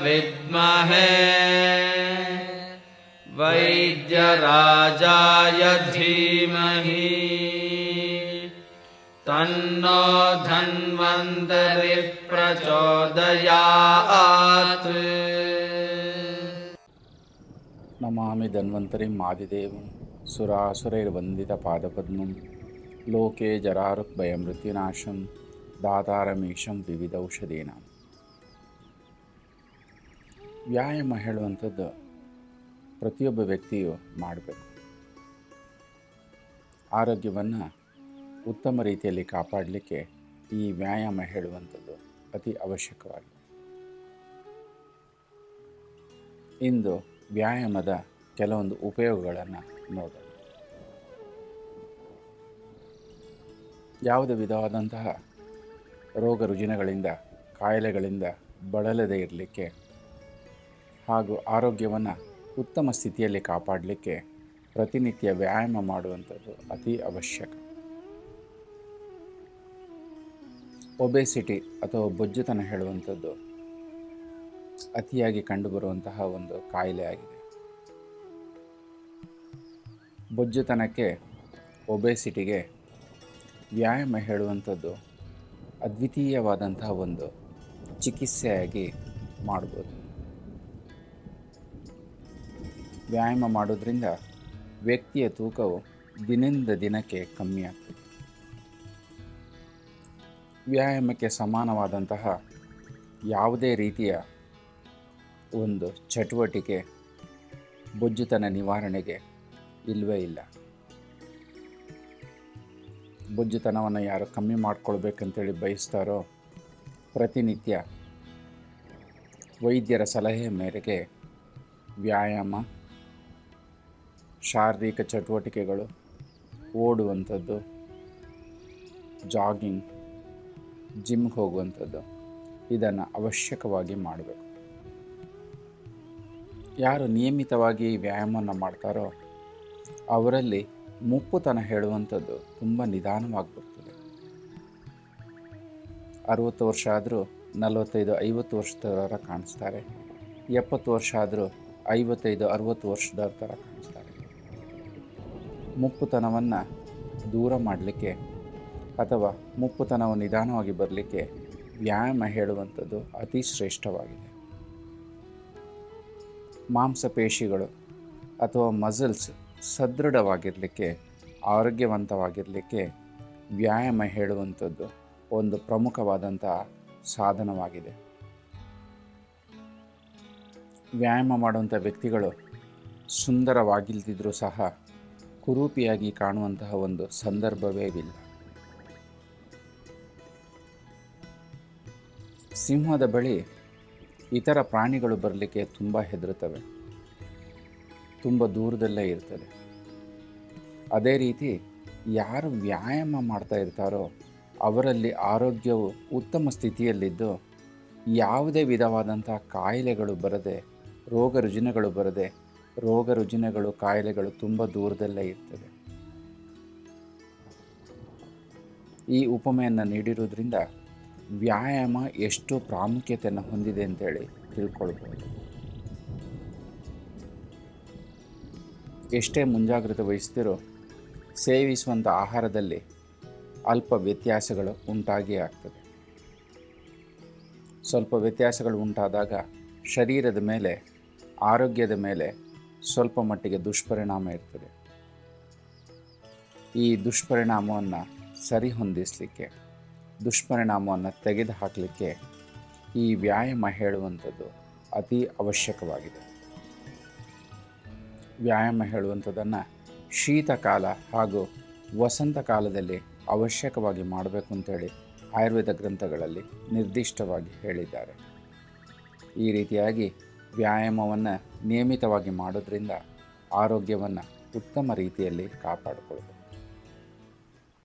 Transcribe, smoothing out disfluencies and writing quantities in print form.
ವಿದ್ಮಹೇ ವೈದ್ಯರಾಜಾಯ ಧೀಮಹಿ ತನ್ನೋ ಧನ್ವಂತರಿ ಪ್ರಚೋದಯಾತ್. ನಮಾಮಿ ಧನ್ವಂತರಿಂ ಆದಿದೇವಂ ಸುರಾಸುರೈರ್ವಂದಿತ ಪಾದಪದ್ಮಂ ಲೋಕೆ ಜರಾರುಗ್ಭಯ ಮೃತ್ಯುನಾಶಂ ದಾತಾರಮೀಶಂ ವಿವಿಧೌಷಧೀನಾಂ. ವ್ಯಾಯಾಮ ಹೇಳುವಂಥದ್ದು ಪ್ರತಿಯೊಬ್ಬ ವ್ಯಕ್ತಿಯು ಮಾಡಬೇಕು. ಆರೋಗ್ಯವನ್ನು ಉತ್ತಮ ರೀತಿಯಲ್ಲಿ ಕಾಪಾಡಲಿಕ್ಕೆ ಈ ವ್ಯಾಯಾಮ ಹೇಳುವಂಥದ್ದು ಅತಿ ಅವಶ್ಯಕವಾಗಿದೆ. ಇಂದು ವ್ಯಾಯಾಮದ ಕೆಲವೊಂದು ಉಪಯೋಗಗಳನ್ನು ನೋಡೋಣ. ಯಾವುದೇ ವಿಧವಾದಂತಹ ರೋಗ ರುಜಿನಗಳಿಂದ ಕಾಯಿಲೆಗಳಿಂದ ಬಳಲದೇ ಇರಲಿಕ್ಕೆ ಹಾಗೂ ಆರೋಗ್ಯವನ್ನು ಉತ್ತಮ ಸ್ಥಿತಿಯಲ್ಲಿ ಕಾಪಾಡಲಿಕ್ಕೆ ಪ್ರತಿನಿತ್ಯ ವ್ಯಾಯಾಮ ಮಾಡುವಂಥದ್ದು ಅತಿ ಅವಶ್ಯಕ. ಒಬೆಸಿಟಿ ಅಥವಾ ಬೊಜ್ಜುತನ ಹೇಳುವಂಥದ್ದು ಅತಿಯಾಗಿ ಕಂಡುಬರುವಂತಹ ಒಂದು ಕಾಯಿಲೆ ಆಗಿದೆ. ಬೊಜ್ಜುತನಕ್ಕೆ, ಒಬೆಸಿಟಿಗೆ ವ್ಯಾಯಾಮ ಹೇಳುವಂಥದ್ದು ಅದ್ವಿತೀಯವಾದಂತಹ ಒಂದು ಚಿಕಿತ್ಸೆಯಾಗಿ ಮಾಡ್ಬೋದು. ವ್ಯಾಯಾಮ ಮಾಡೋದ್ರಿಂದ ವ್ಯಕ್ತಿಯ ತೂಕವು ದಿನದಿಂದ ದಿನಕ್ಕೆ ಕಮ್ಮಿ ಆಗ್ತದೆ. ವ್ಯಾಯಾಮಕ್ಕೆ ಸಮಾನವಾದಂತಹ ಯಾವುದೇ ರೀತಿಯ ಒಂದು ಚಟುವಟಿಕೆ ಬೊಜ್ಜುತನ ನಿವಾರಣೆಗೆ ಇಲ್ಲವೇ ಇಲ್ಲ. ಬೊಜ್ಜುತನವನ್ನು ಯಾರು ಕಮ್ಮಿ ಮಾಡ್ಕೊಳ್ಬೇಕಂತೇಳಿ ಬಯಸ್ತಾರೋ ಪ್ರತಿನಿತ್ಯ ವೈದ್ಯರ ಸಲಹೆ ಮೇರೆಗೆ ವ್ಯಾಯಾಮ, ಶಾರೀರಿಕ ಚಟುವಟಿಕೆಗಳು, ಓಡುವಂಥದ್ದು, ಜಾಗಿಂಗ್, ಜಿಮ್ಗೆ ಹೋಗುವಂಥದ್ದು ಇದನ್ನು ಅವಶ್ಯಕವಾಗಿ ಮಾಡಬೇಕು. ಯಾರು ನಿಯಮಿತವಾಗಿ ವ್ಯಾಯಾಮವನ್ನು ಮಾಡ್ತಾರೋ ಅವರಲ್ಲಿ ಮುಪ್ಪುತನ ಹೇಳುವಂಥದ್ದು ತುಂಬ ನಿಧಾನವಾಗಿಬಿಡ್ತದೆ. 60 ವರ್ಷ ಆದರೂ 45-50 ವರ್ಷದವರ ಕಾಣಿಸ್ತಾರೆ. 70 ವರ್ಷ ಆದರೂ 55-60 ವರ್ಷದವ್ರ ಥರ ಕಾಣಿಸ್ತಾರೆ. ಮುಪ್ಪುತನವನ್ನು ದೂರ ಮಾಡಲಿಕ್ಕೆ ಅಥವಾ ಮುಪ್ಪುತನವು ನಿಧಾನವಾಗಿ ಬರಲಿಕ್ಕೆ ವ್ಯಾಯಾಮ ಹೇಳುವಂಥದ್ದು ಅತಿ ಶ್ರೇಷ್ಠವಾಗಿದೆ. ಮಾಂಸಪೇಶಿಗಳು ಅಥವಾ ಮಸಲ್ಸ್ ಸದೃಢವಾಗಿರಲಿಕ್ಕೆ, ಆರೋಗ್ಯವಂತವಾಗಿರಲಿಕ್ಕೆ ವ್ಯಾಯಾಮ ಹೇಳುವಂಥದ್ದು ಒಂದು ಪ್ರಮುಖವಾದಂತಹ ಸಾಧನವಾಗಿದೆ. ವ್ಯಾಯಾಮ ಮಾಡುವಂಥ ವ್ಯಕ್ತಿಗಳು ಸುಂದರವಾಗಿಲ್ದಿದ್ರೂ ಸಹ ಕುರೂಪಿಯಾಗಿ ಕಾಣುವಂತಹ ಒಂದು ಸಂದರ್ಭವೇ ಇಲ್ಲ. ಸಿಂಹದ ಬಳಿ ಇತರ ಪ್ರಾಣಿಗಳು ಬರಲಿಕ್ಕೆ ತುಂಬ ಹೆದರುತ್ತವೆ, ತುಂಬ ದೂರದಲ್ಲೇ ಇರ್ತದೆ. ಅದೇ ರೀತಿ ಯಾರು ವ್ಯಾಯಾಮ ಮಾಡ್ತಾ ಇರ್ತಾರೋ ಅವರಲ್ಲಿ ಆರೋಗ್ಯವು ಉತ್ತಮ ಸ್ಥಿತಿಯಲ್ಲಿದ್ದು ಯಾವುದೇ ವಿಧವಾದಂಥ ಕಾಯಿಲೆಗಳು ಬರದೆ, ರೋಗ ರುಜಿನಗಳು ಕಾಯಿಲೆಗಳು ತುಂಬ ದೂರದಲ್ಲೇ ಇರ್ತದೆ. ಈ ಉಪಮೆಯನ್ನು ನೀಡಿರುವುದರಿಂದ ವ್ಯಾಯಾಮ ಎಷ್ಟು ಪ್ರಾಮುಖ್ಯತೆಯನ್ನು ಹೊಂದಿದೆ ಅಂತೇಳಿ ತಿಳ್ಕೊಳ್ಬೋದು. ಎಷ್ಟೇ ಮುಂಜಾಗ್ರತೆ ವಹಿಸ್ತಿರೋ ಸೇವಿಸುವಂಥ ಆಹಾರದಲ್ಲಿ ಅಲ್ಪ ವ್ಯತ್ಯಾಸಗಳು ಉಂಟಾಗಿಯೇ ಆಗ್ತದೆ. ಸ್ವಲ್ಪ ವ್ಯತ್ಯಾಸಗಳು ಉಂಟಾದಾಗ ಶರೀರದ ಮೇಲೆ, ಆರೋಗ್ಯದ ಮೇಲೆ ಸ್ವಲ್ಪ ಮಟ್ಟಿಗೆ ದುಷ್ಪರಿಣಾಮ ಇರ್ತದೆ. ಈ ದುಷ್ಪರಿಣಾಮವನ್ನು ಸರಿಹೊಂದಿಸಲಿಕ್ಕೆ, ದುಷ್ಪರಿಣಾಮವನ್ನು ತೆಗೆದುಹಾಕಲಿಕ್ಕೆ ಈ ವ್ಯಾಯಾಮ ಹೇಳುವಂಥದ್ದು ಅತಿ ಅವಶ್ಯಕವಾಗಿದೆ. ವ್ಯಾಯಾಮ ಹೇಳುವಂಥದ್ದನ್ನು ಶೀತಕಾಲ ಹಾಗೂ ವಸಂತ ಕಾಲದಲ್ಲಿ ಅವಶ್ಯಕವಾಗಿ ಮಾಡಬೇಕು ಅಂತೇಳಿ ಆಯುರ್ವೇದ ಗ್ರಂಥಗಳಲ್ಲಿ ನಿರ್ದಿಷ್ಟವಾಗಿ ಹೇಳಿದ್ದಾರೆ. ಈ ರೀತಿಯಾಗಿ ವ್ಯಾಯಾಮವನ್ನು ನಿಯಮಿತವಾಗಿ ಮಾಡೋದ್ರಿಂದ ಆರೋಗ್ಯವನ್ನು ಉತ್ತಮ ರೀತಿಯಲ್ಲಿ ಕಾಪಾಡಿಕೊಳ್ಬೇಕು.